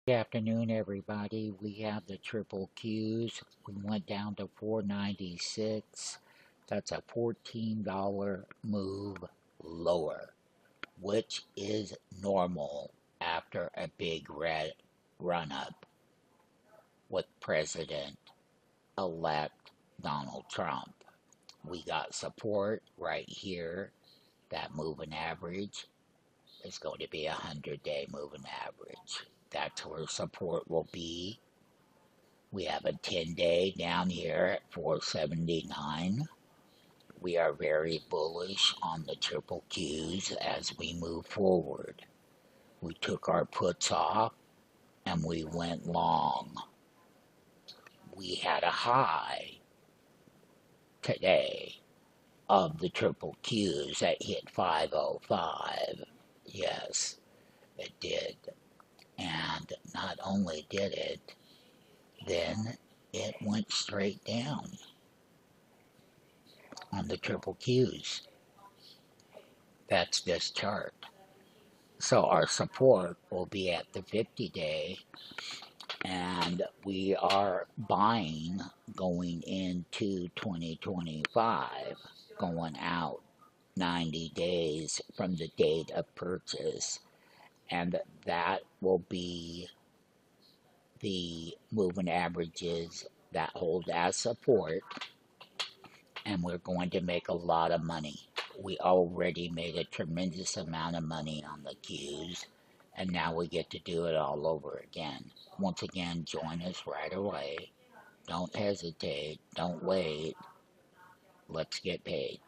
Good afternoon, everybody. We have the triple Qs. We went down to 496. That's a $14 move lower, which is normal after a big red run up with President-elect Donald Trump. We got support right here. That moving average is going to be a 100-day moving average. That's where support will be. We have a 10-day down here at 479. We are very bullish on the triple Qs as we move forward. We took our puts off and we went long. We had a high today of the triple Qs that hit 505. Yes, it did. And not only did it, then it went straight down on the triple Qs. That's this chart. So our support will be at the 50-day, and we are buying going into 2025, going out 90 days from the date of purchase. And that will be the moving averages that hold as support, and we're going to make a lot of money. We already made a tremendous amount of money on the Qs, and now we get to do it all over again. Once again, join us right away. Don't hesitate. Don't wait. Let's get paid.